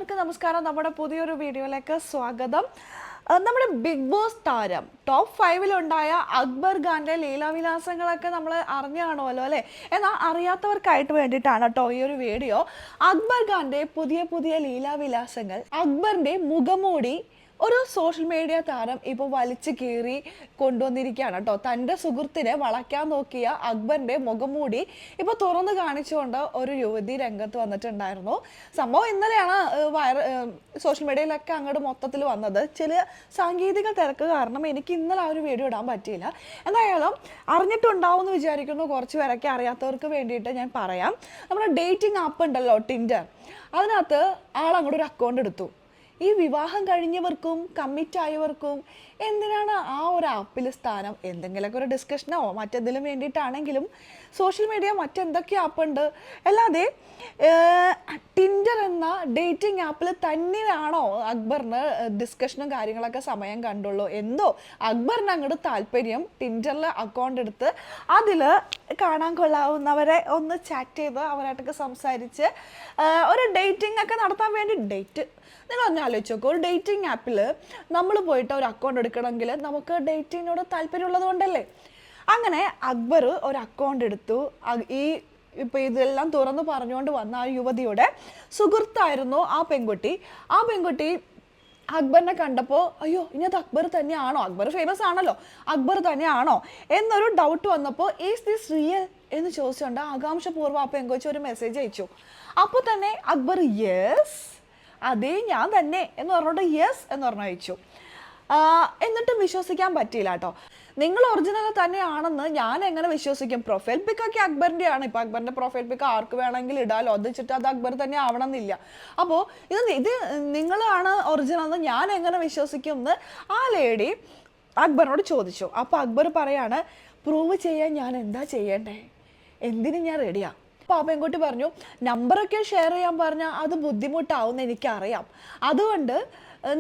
എല്ലാവർക്കും നമസ്കാരം. നമ്മുടെ പുതിയൊരു വീഡിയോയിലേക്ക് സ്വാഗതം. നമ്മുടെ ബിഗ് ബോസ് താരം ടോപ്പ് 5-ലുണ്ടായ അക്ബർ ഖാന്റെ ലീലാവിലാസങ്ങളൊക്കെ നമ്മൾ അറിഞ്ഞു കാണുമല്ലോ അല്ലേ? എന്നാൽ അറിയാത്തവർക്കായിട്ട് വേണ്ടിയിട്ടാണ് കേട്ടോ ഈ ഒരു വീഡിയോ. അക്ബർ ഖാന്റെ പുതിയ പുതിയ ലീലാവിലാസങ്ങൾ, അക്ബറിന്റെ മുഖമൂടി ഒരു സോഷ്യൽ മീഡിയ താരം ഇപ്പോൾ വലിച്ചു കീറി കൊണ്ടുവന്നിരിക്കുകയാണ് കേട്ടോ. തൻ്റെ സുഹൃത്തിനെ വളയ്ക്കാൻ നോക്കിയ അക്ബറിൻ്റെ മുഖംമൂടി ഇപ്പോൾ തുറന്നു കാണിച്ചുകൊണ്ട് ഒരു യുവതി രംഗത്ത് വന്നിട്ടുണ്ടായിരുന്നു. സംഭവം ഇന്നലെയാണ് സോഷ്യൽ മീഡിയയിലൊക്കെ അങ്ങോട്ട് മൊത്തത്തിൽ വന്നത്. ചില സാങ്കേതിക തിരക്ക് കാരണം എനിക്ക് ഇന്നലെ ആ ഒരു വീഡിയോ ഇടാൻ പറ്റിയില്ല. എന്തായാലും അറിഞ്ഞിട്ടുണ്ടാവും എന്ന് വിചാരിക്കുന്നു. കുറച്ച് പേരൊക്കെ അറിയാത്തവർക്ക് വേണ്ടിയിട്ട് ഞാൻ പറയാം. നമ്മുടെ ഡേറ്റിംഗ് ആപ്പ് ഉണ്ടല്ലോ ടിൻഡർ, അതിനകത്ത് ആളങ്ങോട്ട് ഒരു അക്കൗണ്ട് എടുത്തു. ഈ വിവാഹം കഴിഞ്ഞവർക്കും കമ്മിറ്റായവർക്കും എന്തിനാണ് ആ ഒരു ആപ്പിൽ സ്ഥാനം? എന്തെങ്കിലുമൊക്കെ ഒരു ഡിസ്കഷനോ മറ്റെന്തെങ്കിലും വേണ്ടിയിട്ടാണെങ്കിലും സോഷ്യൽ മീഡിയ മറ്റെന്തൊക്കെ ആപ്പുണ്ട്. അല്ലാതെ ടിൻഡർ എന്ന ഡേറ്റിംഗ് ആപ്പിൽ തന്നെയാണോ അക്ബറിന് ഡിസ്കഷനും കാര്യങ്ങളൊക്കെ സമയം കണ്ടുള്ളൂ? എന്തോ അക്ബറിന് അങ്ങോട്ട് താല്പര്യം ടിൻഡറിൽ അക്കൗണ്ട് എടുത്ത് അതിൽ കാണാൻ കൊള്ളാവുന്നവരെ ഒന്ന് ചാറ്റ് ചെയ്ത് അവരായിട്ടൊക്കെ സംസാരിച്ച് ഒരു ഡേറ്റിംഗ് ഒക്കെ നടത്താൻ വേണ്ടി നിങ്ങൾ ഒന്ന് ആലോചിച്ച് നോക്കൂ. ഒരു ഡേറ്റിംഗ് ആപ്പിൽ നമ്മൾ പോയിട്ട് ഒരു അക്കൗണ്ട് എടുക്കണമെങ്കിൽ നമുക്ക് ഡേറ്റിങ്ങിനോട് താല്പര്യമുള്ളത് കൊണ്ടല്ലേ. അങ്ങനെ അക്ബർ ഒരു അക്കൗണ്ട് എടുത്തു. ഇപ്പോൾ ഇതെല്ലാം തുറന്നു പറഞ്ഞുകൊണ്ട് വന്ന ആ യുവതിയുടെ സുഹൃത്തായിരുന്നു ആ പെൺകുട്ടി. ആ പെൺകുട്ടി അക്ബറിനെ കണ്ടപ്പോൾ അയ്യോ ഇനി അത് അക്ബർ തന്നെയാണോ, അക്ബർ ഫേമസ് ആണല്ലോ, അക്ബർ തന്നെയാണോ എന്നൊരു ഡൗട്ട് വന്നപ്പോൾ ഈസ് ദിസ് റിയൽ എന്ന് ചോദിച്ചുകൊണ്ട് ആകാംക്ഷപൂർവ്വം ആ പെൺകൊച്ചി ഒരു മെസ്സേജ് അയച്ചു. അപ്പോൾ തന്നെ അക്ബർ യെസ് അതേ ഞാൻ തന്നെ എന്ന് പറഞ്ഞോണ്ട് യെസ് എന്ന് പറഞ്ഞു അയച്ചു. എന്നിട്ടും വിശ്വസിക്കാൻ പറ്റിയില്ല കേട്ടോ. നിങ്ങൾ ഒറിജിനൽ തന്നെയാണെന്ന് ഞാൻ എങ്ങനെ വിശ്വസിക്കും? പ്രൊഫൈൽ പിക്കൊക്കെ അക്ബറിൻ്റെ ആണ്. ഇപ്പം അക്ബറിൻ്റെ പ്രൊഫൈൽ പിക്ക് ആർക്ക് വേണമെങ്കിലും ഇടാലോ. അത് വെച്ചിട്ട് അത് അക്ബർ തന്നെ ആവണമെന്നില്ല. അപ്പോൾ ഇത് നിങ്ങളാണ് ഒറിജിനൽ എന്ന് ഞാൻ എങ്ങനെ വിശ്വസിക്കും എന്ന് ആ ലേഡി അക്ബറിനോട് ചോദിച്ചു. അപ്പോൾ അക്ബർ പറയാണ്, പ്രൂവ് ചെയ്യാൻ ഞാൻ എന്താ ചെയ്യണ്ടേ, എന്തിനും ഞാൻ റെഡിയാണ്. അപ്പോൾ ആ പെൺകുട്ടി പറഞ്ഞു, നമ്പറൊക്കെ ഷെയർ ചെയ്യാൻ പറഞ്ഞാൽ അത് ബുദ്ധിമുട്ടാവുമെന്ന് എനിക്കറിയാം, അതുകൊണ്ട്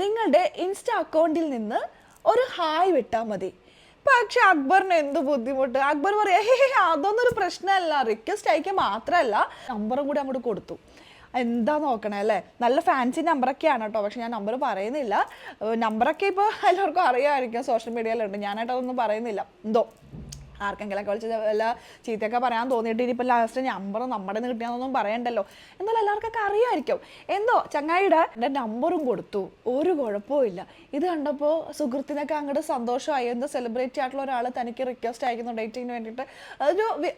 നിങ്ങളുടെ ഇൻസ്റ്റാ അക്കൗണ്ടിൽ നിന്ന് ഒരു ഹായ് വിട്ടാൽ മതി. പക്ഷെ അക്ബറിന് എന്ത് ബുദ്ധിമുട്ട്? അക്ബർ പറയാ അതൊന്നും ഒരു പ്രശ്നമല്ല, റിക്വസ്റ്റ് അയക്കാൻ മാത്രമല്ല നമ്പറും കൂടി അങ്ങോട്ട് കൊടുത്തു. എന്താ നോക്കണേ അല്ലേ? നല്ല ഫാൻസി നമ്പറൊക്കെയാണ് കേട്ടോ. പക്ഷെ ഞാൻ നമ്പർ പറയുന്നില്ല. നമ്പറൊക്കെ ഇപ്പോൾ എല്ലാവർക്കും അറിയാമായിരിക്കും, സോഷ്യൽ മീഡിയയിലുണ്ട്. ഞാനായിട്ടതൊന്നും പറയുന്നില്ല. എന്തോ ആർക്കെങ്കിലൊക്കെ വിളിച്ച് വല്ല ചീത്തയൊക്കെ പറയാൻ തോന്നിയിട്ട് ഇനിയിപ്പോൾ ലാസ്റ്റ് നമ്പർ നമ്മുടെ കിട്ടിയാന്നൊന്നും പറയണ്ടല്ലോ. എന്നാലും എല്ലാവർക്കൊക്കെ അറിയാമായിരിക്കും. എന്തോ ചങ്ങായിയുടെ നമ്പറും കൊടുത്തു, ഒരു കുഴപ്പമില്ല. ഇത് കണ്ടപ്പോൾ സുഹൃത്തിനൊക്കെ അങ്ങോട്ട് സന്തോഷമായി. എന്ത് സെലിബ്രിറ്റി ആയിട്ടുള്ള ഒരാൾ തനിക്ക് റിക്വസ്റ്റ് അയക്കുന്നു ഡേറ്റിങ്ങിന് വേണ്ടിയിട്ട്.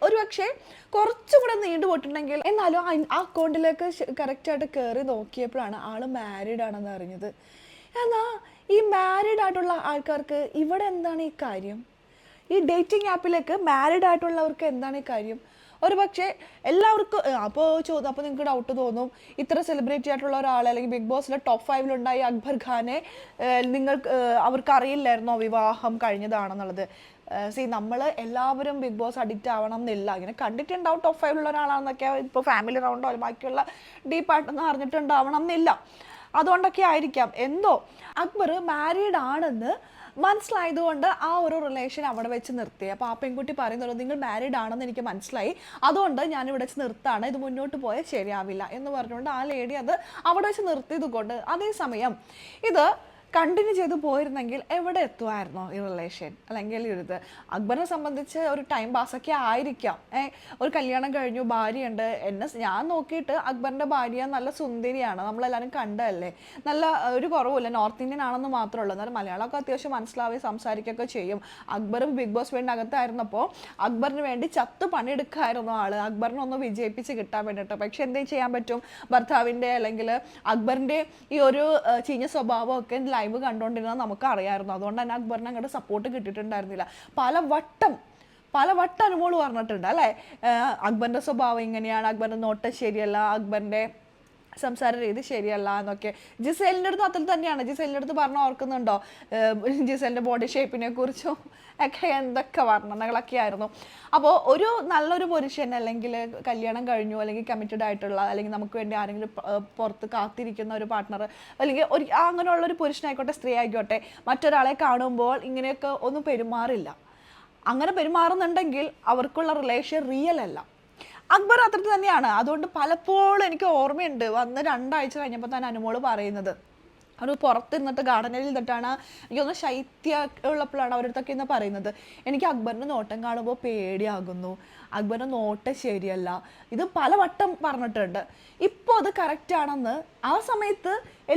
ഒരു പക്ഷേ കുറച്ചും കൂടെ നീണ്ടു പോയിട്ടുണ്ടെങ്കിൽ. എന്നാലും ആ അക്കൗണ്ടിലേക്ക് കറക്റ്റായിട്ട് കയറി നോക്കിയപ്പോഴാണ് ആൾ മാരീഡ് ആണെന്ന് അറിഞ്ഞത്. എന്നാൽ ഈ മാരീഡ് ആയിട്ടുള്ള ആൾക്കാർക്ക് ഇവിടെ എന്താണ് ഈ കാര്യം? ഈ ഡേറ്റിംഗ് ആപ്പിലേക്ക് മാരീഡ് ആയിട്ടുള്ളവർക്ക് എന്താണ് ഈ കാര്യം? ഒരു പക്ഷേ എല്ലാവർക്കും അപ്പോൾ നിങ്ങൾക്ക് ഡൗട്ട് തോന്നും, ഇത്ര സെലിബ്രിറ്റി ആയിട്ടുള്ള ഒരാൾ അല്ലെങ്കിൽ ബിഗ് ബോസിലെ ടോപ്പ് 5-ലുണ്ടായ അക്ബർ ഖാനെ അവർക്ക് അറിയില്ലായിരുന്നോ വിവാഹം കഴിഞ്ഞതാണെന്നുള്ളത്? നമ്മൾ എല്ലാവരും ബിഗ് ബോസ് അഡിക്റ്റ് ആവണം എന്നില്ല. ഇങ്ങനെ കണ്ടിട്ടുണ്ടാവും ടോപ്പ് 5-ലുള്ള ഒരാളാണെന്നൊക്കെ, ഇപ്പോൾ ഫാമിലി റൗണ്ടോ അല്ലെങ്കിൽ ബാക്കിയുള്ള ഡീപ്പായിട്ടൊന്നും അറിഞ്ഞിട്ടുണ്ടാവണം എന്നില്ല. അതുകൊണ്ടൊക്കെ ആയിരിക്കാം. എന്തോ അക്ബർ മാരീഡ് ആണെന്ന് മനസ്സിലായതുകൊണ്ട് ആ ഒരു റിലേഷൻ അവിടെ വെച്ച് നിർത്തി. അപ്പോൾ ആ പെൺകുട്ടി പറയുന്നുള്ളൂ, നിങ്ങൾ മാരീഡ് ആണെന്ന് എനിക്ക് മനസ്സിലായി, അതുകൊണ്ട് ഞാനിവിടെ വെച്ച് നിർത്താണ്, ഇത് മുന്നോട്ട് പോയാൽ ശരിയാവില്ല എന്ന് പറഞ്ഞുകൊണ്ട് ആ ലേഡി അത് അവിടെ വെച്ച് നിർത്തിയത് കൊണ്ട്. അതേസമയം ഇത് കണ്ടിന്യൂ ചെയ്ത് പോയിരുന്നെങ്കിൽ എവിടെ എത്തുമായിരുന്നോ ഈ റിലേഷൻ? അല്ലെങ്കിൽ ഇത് അക്ബറിനെ സംബന്ധിച്ച് ഒരു ടൈം പാസ്സൊക്കെ ആയിരിക്കാം. ഒരു കല്യാണം കഴിഞ്ഞു, ഭാര്യയുണ്ട്. ഞാൻ നോക്കിയിട്ട് അക്ബറിൻ്റെ ഭാര്യ നല്ല സുന്ദരിയാണ്, നമ്മളെല്ലാവരും കണ്ടതല്ലേ, നല്ല ഒരു കുറവില്ല. നോർത്ത് ഇന്ത്യൻ ആണെന്ന് മാത്രമേ ഉള്ളൂ, എന്നാലും മലയാളമൊക്കെ അത്യാവശ്യം മനസ്സിലാവുകയും സംസാരിക്കുകയൊക്കെ ചെയ്യും. അക്ബർ ബിഗ് ബോസ് വീടിൻ്റെ അകത്തായിരുന്നപ്പോൾ അക്ബറിന് വേണ്ടി ചത്ത് പണിയെടുക്കായിരുന്നു ആൾ, അക്ബറിനൊന്ന് വിജയിപ്പിച്ച് കിട്ടാൻ വേണ്ടിയിട്ട്. പക്ഷെ എന്തെങ്കിലും ചെയ്യാൻ പറ്റും? ഭർത്താവിൻ്റെ അല്ലെങ്കിൽ അക്ബറിൻ്റെ ഈ ഒരു ചീഞ്ഞ സ്വഭാവമൊക്കെ ലൈവ് കണ്ടുകൊണ്ടിരുന്നത് നമുക്ക് അറിയാമായിരുന്നു. അതുകൊണ്ട് തന്നെ അക്ബറിന് അങ്ങോട്ട് സപ്പോർട്ട് കിട്ടിയിട്ടുണ്ടായിരുന്നില്ല. പലവട്ടം അനുമോള് പറഞ്ഞിട്ടുണ്ട് അല്ലേ, അക്ബറിൻ്റെ സ്വഭാവം ഇങ്ങനെയാണ്, അക്ബറിൻ്റെ നോട്ടം ശരിയല്ല, അക്ബറിൻ്റെ സംസാര രീതി ശരിയല്ല എന്നൊക്കെ. ജിസേലിൻ്റെ അടുത്ത് അതിൽ തന്നെയാണ്. ജിസേലിൻ്റെ അടുത്ത് പറഞ്ഞ ഓർക്കുന്നുണ്ടോ? ജിസേലിൻ്റെ ബോഡി ഷേപ്പിനെ കുറിച്ചും ഒക്കെ എന്തൊക്കെ വർണ്ണനകളൊക്കെ ആയിരുന്നു. അപ്പോൾ ഒരു നല്ലൊരു പുരുഷൻ അല്ലെങ്കിൽ കല്യാണം കഴിഞ്ഞു അല്ലെങ്കിൽ കമ്മിറ്റഡ് ആയിട്ടുള്ള അല്ലെങ്കിൽ നമുക്ക് വേണ്ടി ആരെങ്കിലും പുറത്ത് കാത്തിരിക്കുന്ന ഒരു പാർട്ട്ണർ അല്ലെങ്കിൽ അങ്ങനെയുള്ളൊരു പുരുഷനായിക്കോട്ടെ സ്ത്രീ ആയിക്കോട്ടെ മറ്റൊരാളെ കാണുമ്പോൾ ഇങ്ങനെയൊക്കെ ഒന്നും പെരുമാറില്ല. അങ്ങനെ പെരുമാറുന്നുണ്ടെങ്കിൽ അവർക്കുള്ള റിലേഷൻ റിയൽ അല്ല. അക്ബർ അത്രത്തിൽ തന്നെയാണ്. അതുകൊണ്ട് പലപ്പോഴും എനിക്ക് ഓർമ്മയുണ്ട് വന്ന് 2 ആഴ്ച കഴിഞ്ഞപ്പോൾ തന്നെ അനുമോള് പറയുന്നത്, അവർ പുറത്തിരുന്നിട്ട് ഗാർഡനിൽ നിന്നിട്ടാണ് എനിക്കൊന്ന് ശൈത്യ ഉള്ളപ്പോഴാണ് അവരടുത്തൊക്കെ ഇന്ന് പറയുന്നത്, എനിക്ക് അക്ബറിൻ്റെ നോട്ടം കാണുമ്പോൾ പേടിയാകുന്നു, അക്ബറിൻ്റെ നോട്ടം ശരിയല്ല. ഇത് പലവട്ടം പറഞ്ഞിട്ടുണ്ട്. ഇപ്പോൾ അത് കറക്റ്റ് ആണെന്ന് ആ സമയത്ത്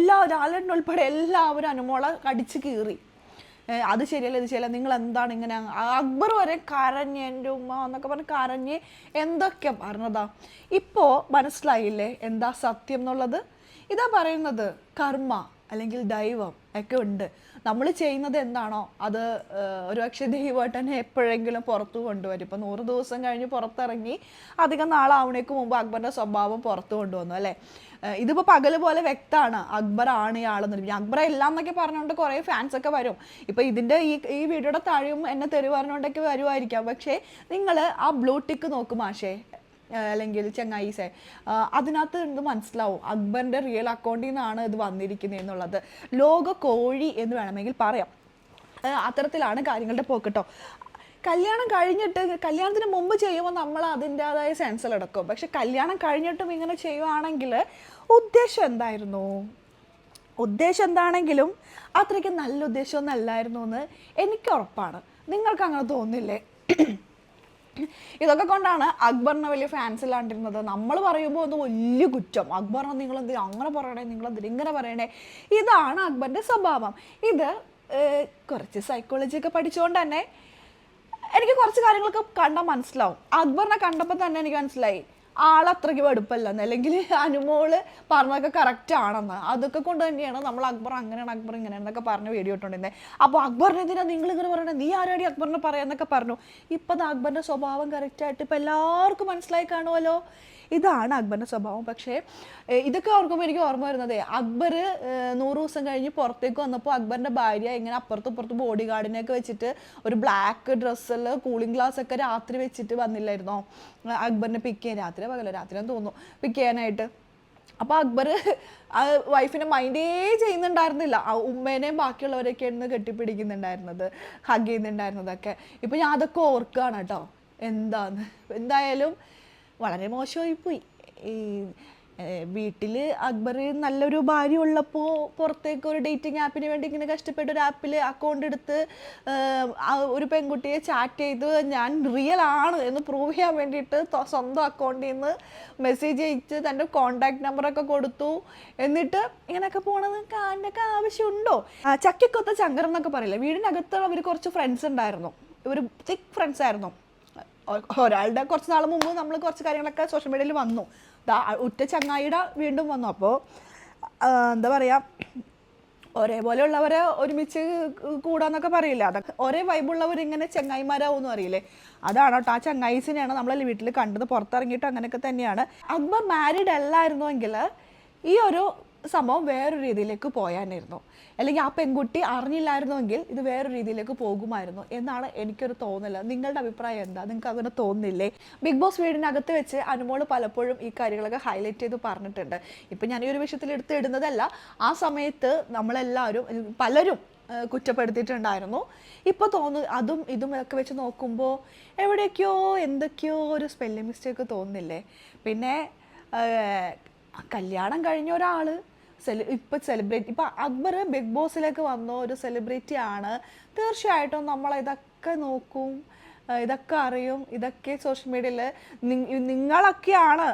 ലാലേട്ടൻ ഉൾപ്പെടെ എല്ലാവരും അനുമോളെ കടിച്ച് കീറി. അത് ശരിയല്ല, ഇത് ശരിയല്ല, നിങ്ങൾ എന്താണ് ഇങ്ങനെ. അക്ബർ വരെ കരഞ്ഞ് എൻ്റെ ഉമ്മ എന്നൊക്കെ പറഞ്ഞ് കരഞ്ഞ് എന്തൊക്കെ പറഞ്ഞതാ. ഇപ്പോൾ മനസ്സിലായില്ലേ എന്താ സത്യം എന്നുള്ളത്. ഇതാ പറയുന്നത്, കർമ്മ അല്ലെങ്കിൽ ദൈവം ഒക്കെ ഉണ്ട്. നമ്മൾ ചെയ്യുന്നത് എന്താണോ അത് ഒരുപക്ഷെ ദൈവമായിട്ട് എപ്പോഴെങ്കിലും പുറത്തു കൊണ്ടുവരും. ഇപ്പം 100 ദിവസം കഴിഞ്ഞ് പുറത്തിറങ്ങി അധികം നാളാവണേക്ക് മുമ്പ് അക്ബറിൻ്റെ സ്വഭാവം പുറത്തു കൊണ്ടുവന്നു അല്ലേ. ഇതിപ്പോൾ പകല് പോലെ വ്യക്തമാണ് അക്ബർ ആണ് ഇയാളെന്ന്. അക്ബർ എല്ലാം എന്നൊക്കെ പറഞ്ഞുകൊണ്ട് കുറേ ഫാൻസൊക്കെ വരും. ഇപ്പോൾ ഇതിൻ്റെ ഈ വീഡിയോയുടെ താഴെയും എന്നെ തെറി പറഞ്ഞുകൊണ്ടൊക്കെ വരുമായിരിക്കാം. പക്ഷേ നിങ്ങൾ ആ ബ്ലൂ ടിക്ക് നോക്കും മാഷേ അല്ലെങ്കിൽ ചങ്ങായിസെ, അതിനകത്ത് ഇത് മനസ്സിലാവും അക്ബറിൻ്റെ റിയൽ അക്കൗണ്ടിൽ നിന്നാണ് ഇത് വന്നിരിക്കുന്നത് എന്നുള്ളത്. ലോക കോഴി എന്ന് വേണമെങ്കിൽ പറയാം. അത്തരത്തിലാണ് കാര്യങ്ങളുടെ പോക്കട്ടോ. കല്യാണം കഴിഞ്ഞിട്ട്, കല്യാണത്തിന് മുമ്പ് ചെയ്യുമ്പോൾ നമ്മൾ അതിൻ്റെതായ സെൻസിലെടുക്കും. പക്ഷെ കല്യാണം കഴിഞ്ഞിട്ടും ഇങ്ങനെ ചെയ്യുവാണെങ്കിൽ ഉദ്ദേശം എന്തായിരുന്നു? ഉദ്ദേശം എന്താണെങ്കിലും അത്രയ്ക്ക് നല്ല ഉദ്ദേശമൊന്നും അല്ലായിരുന്നു എന്ന് എനിക്ക് ഉറപ്പാണ്. നിങ്ങൾക്ക് അങ്ങനെ തോന്നില്ലേ? ഇതൊക്കെ കൊണ്ടാണ് അക്ബറിന് വലിയ ഫാൻസ് ഇല്ലാണ്ടിരുന്നത്. നമ്മൾ പറയുമ്പോൾ ഒന്ന് വലിയ കുറ്റം, അക്ബറിനെ നിങ്ങളെന്ത് അങ്ങനെ പറയണേ, നിങ്ങളെന്തിന് ഇങ്ങനെ പറയണേ. ഇതാണ് അക്ബറിൻ്റെ സ്വഭാവം. ഇത് കുറച്ച് സൈക്കോളജി ഒക്കെ പഠിച്ചുകൊണ്ട് തന്നെ എനിക്ക് കുറച്ച് കാര്യങ്ങളൊക്കെ കണ്ടാൽ മനസ്സിലാവും. അക്ബറിനെ കണ്ടപ്പോൾ തന്നെ എനിക്ക് മനസ്സിലായി ആളത്രയ്ക്ക് വെടുപ്പല്ലെന്ന്, അല്ലെങ്കിൽ അനുമോള് പറഞ്ഞതൊക്കെ കറക്റ്റ് ആണെന്ന്. അതൊക്കെ കൊണ്ട് തന്നെയാണ് നമ്മൾ അക്ബർ അങ്ങനെയാണ്, അക്ബർ ഇങ്ങനെയാണെന്നൊക്കെ പറഞ്ഞ് വീഡിയോ ഇട്ടുകൊണ്ടിരുന്നത്. അപ്പോൾ അക്ബറിന് എന്തിനാ നിങ്ങളിങ്ങനെ പറയണേ, നീ ആരാടി അക്ബറിനെ പറയാന്നൊക്കെ പറഞ്ഞു. ഇപ്പം അക്ബറിൻ്റെ സ്വഭാവം കറക്റ്റായിട്ട് ഇപ്പം എല്ലാവർക്കും മനസ്സിലായി കാണുമല്ലോ. ഇതാണ് അക്ബറിൻ്റെ സ്വഭാവം. പക്ഷേ ഇതൊക്കെ ഓർക്കുമ്പോൾ എനിക്ക് ഓർമ്മ വരുന്നത്, അക്ബർ 100 ദിവസം കഴിഞ്ഞ് പുറത്തേക്ക് വന്നപ്പോൾ അക്ബറിൻ്റെ ഭാര്യ ഇങ്ങനെ അപ്പുറത്ത് ബോഡി ഗാർഡിനെയൊക്കെ വെച്ചിട്ട് ഒരു ബ്ലാക്ക് ഡ്രസ്സിൽ കൂളിംഗ് ഗ്ലാസ് ഒക്കെ രാത്രി വെച്ചിട്ട് വന്നില്ലായിരുന്നോ അക്ബറിനെ പിക്ക് ചെയ്യാൻ? രാത്രിയാന്ന് തോന്നുന്നു പിക്ക് ചെയ്യാനായിട്ട്. അപ്പോൾ അക്ബർ വൈഫിനെ മൈൻഡേ ചെയ്യുന്നുണ്ടായിരുന്നില്ല. ഉമ്മേനെയും ബാക്കിയുള്ളവരൊക്കെയായിരുന്നു കെട്ടിപ്പിടിക്കുന്നുണ്ടായിരുന്നത്, ഹഗ് ചെയ്യുന്നുണ്ടായിരുന്നതൊക്കെ. ഇപ്പം ഞാൻ അതൊക്കെ ഓർക്കുകയാണ് കേട്ടോ. എന്തായാലും വളരെ മോശമായിപ്പോയി. ഈ വീട്ടിൽ അക്ബർ നല്ലൊരു ഭാര്യ ഉള്ളപ്പോൾ പുറത്തേക്ക് ഒരു ഡേറ്റിംഗ് ആപ്പിന് വേണ്ടി ഇങ്ങനെ കഷ്ടപ്പെട്ട ഒരു ആപ്പിൽ അക്കൗണ്ട് എടുത്ത് ഒരു പെൺകുട്ടിയെ ചാറ്റ് ചെയ്ത് ഞാൻ റിയൽ ആണ് എന്ന് പ്രൂവ് ചെയ്യാൻ വേണ്ടിയിട്ട് സ്വന്തം അക്കൗണ്ടിൽ നിന്ന് മെസ്സേജ് അയച്ച് തൻ്റെ കോണ്ടാക്ട് നമ്പറൊക്കെ കൊടുത്തു. എന്നിട്ട് ഇങ്ങനെയൊക്കെ പോണത് കാലിൻ്റെയൊക്കെ ആവശ്യമുണ്ടോ? ചക്കിക്കൊത്ത ചങ്കരം എന്നൊക്കെ പറയില്ലേ. വീടിനകത്ത് അവർ കുറച്ച് ഫ്രണ്ട്സ് ഉണ്ടായിരുന്നു, ഒരു തിക് ഫ്രണ്ട്സ് ആയിരുന്നു. ഒരാളുടെ കുറച്ച് നാൾ മുമ്പ് നമ്മൾ കുറച്ച് കാര്യങ്ങളൊക്കെ സോഷ്യൽ മീഡിയയിൽ വന്നു, ഉറ്റ ചങ്ങായിയുടെ വീണ്ടും വന്നു. അപ്പോൾ എന്താ പറയുക, ഒരേപോലെയുള്ളവരെ ഒരുമിച്ച് കൂടാന്നൊക്കെ പറയില്ല. അതൊക്കെ ഒരേ വൈബുള്ളവർ ഇങ്ങനെ ചങ്ങായിമാരാവെന്നും അറിയില്ലേ. അതാണ് കേട്ടോ, ആ ചങ്ങായിസിനെയാണ് നമ്മൾ വീട്ടിൽ കണ്ടത്. പുറത്തിറങ്ങിയിട്ട് അങ്ങനെയൊക്കെ തന്നെയാണ്. അക്ബർ മാരീഡ് അല്ലായിരുന്നുവെങ്കിൽ ഈ ഒരു സംഭവം വേറൊരു രീതിയിലേക്ക് പോയാനായിരുന്നു. അല്ലെങ്കിൽ ആ പെൺകുട്ടി അറിഞ്ഞില്ലായിരുന്നുവെങ്കിൽ ഇത് വേറൊരു രീതിയിലേക്ക് പോകുമായിരുന്നു എന്നാണ് എനിക്കൊരു തോന്നല്. നിങ്ങളുടെ അഭിപ്രായം എന്താ? നിങ്ങൾക്ക് അങ്ങനെ തോന്നുന്നില്ലേ? ബിഗ് ബോസ് വീടിനകത്ത് വെച്ച് അനുമോള് പലപ്പോഴും ഈ കാര്യങ്ങളൊക്കെ ഹൈലൈറ്റ് ചെയ്ത് പറഞ്ഞിട്ടുണ്ട്. ഇപ്പം ഞാൻ ഈ ഒരു വിഷയത്തിൽ ഇടുന്നതല്ല, ആ സമയത്ത് നമ്മളെല്ലാവരും പലരും കുറ്റപ്പെടുത്തിയിട്ടുണ്ടായിരുന്നു. ഇപ്പോൾ അതും ഇതും ഒക്കെ വെച്ച് നോക്കുമ്പോൾ എവിടേക്കോ എന്തൊക്കെയോ ഒരു സ്പെല്ലിംഗ് മിസ്റ്റേക്ക് തോന്നുന്നില്ലേ? പിന്നെ കല്യാണം കഴിഞ്ഞ ഒരാൾ ഇപ്പം സെലിബ്രിറ്റി, ഇപ്പം അക്ബർ ബിഗ് ബോസിലേക്ക് വന്ന ഒരു സെലിബ്രിറ്റി ആണ്. തീർച്ചയായിട്ടും നമ്മൾ ഇതൊക്കെ നോക്കും, ഇതൊക്കെ അറിയും. ഇതൊക്കെ സോഷ്യൽ മീഡിയയിൽ നിങ്ങളൊക്കെയാണ്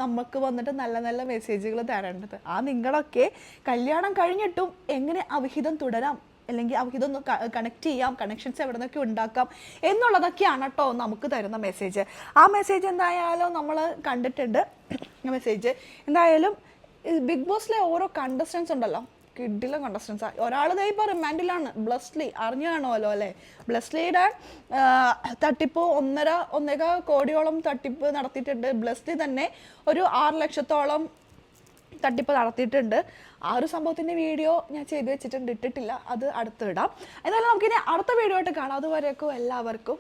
നമുക്ക് വന്നിട്ട് നല്ല നല്ല മെസ്സേജുകൾ തരേണ്ടത്. ആ നിങ്ങളൊക്കെ കല്യാണം കഴിഞ്ഞിട്ടും എങ്ങനെ അവിഹിതം തുടരാം, അല്ലെങ്കിൽ അവിഹിതം ഒന്ന് കണക്ട് ചെയ്യാം, കണക്ഷൻസ് എവിടെ നിന്നൊക്കെ ഉണ്ടാക്കാം എന്നുള്ളതൊക്കെയാണ് കേട്ടോ നമുക്ക് തരുന്ന മെസ്സേജ്. ആ മെസ്സേജ് എന്തായാലും നമ്മൾ കണ്ടിട്ടുണ്ട്. മെസ്സേജ് എന്തായാലും ബിഗ് ബോസിലെ ഓരോ കണ്ടസ്റ്റൻസ് ഉണ്ടല്ലോ, കിഡിലെ കണ്ടസ്റ്റൻസ്. ഒരാൾ ഇപ്പോൾ റിമാൻഡിലാണ്, ബ്ലസ്ലി, അറിഞ്ഞു കാണുമല്ലോ അല്ലേ? ബ്ലസ്ലിയുടെ തട്ടിപ്പ് 1.5 കോടിയോളം തട്ടിപ്പ് നടത്തിയിട്ടുണ്ട്. ബ്ലസ്ലി തന്നെ ഒരു 6 ലക്ഷത്തോളം തട്ടിപ്പ് നടത്തിയിട്ടുണ്ട്. ആ ഒരു സംഭവത്തിൻ്റെ വീഡിയോ ഞാൻ ചെയ്ത് വെച്ചിട്ടുണ്ട്, ഇട്ടിട്ടില്ല, അത് അടുത്ത് ഇടാം. എന്നാലും നമുക്കിനി അടുത്ത വീഡിയോ ആയിട്ട് കാണാം. അതുവരേക്കും എല്ലാവർക്കും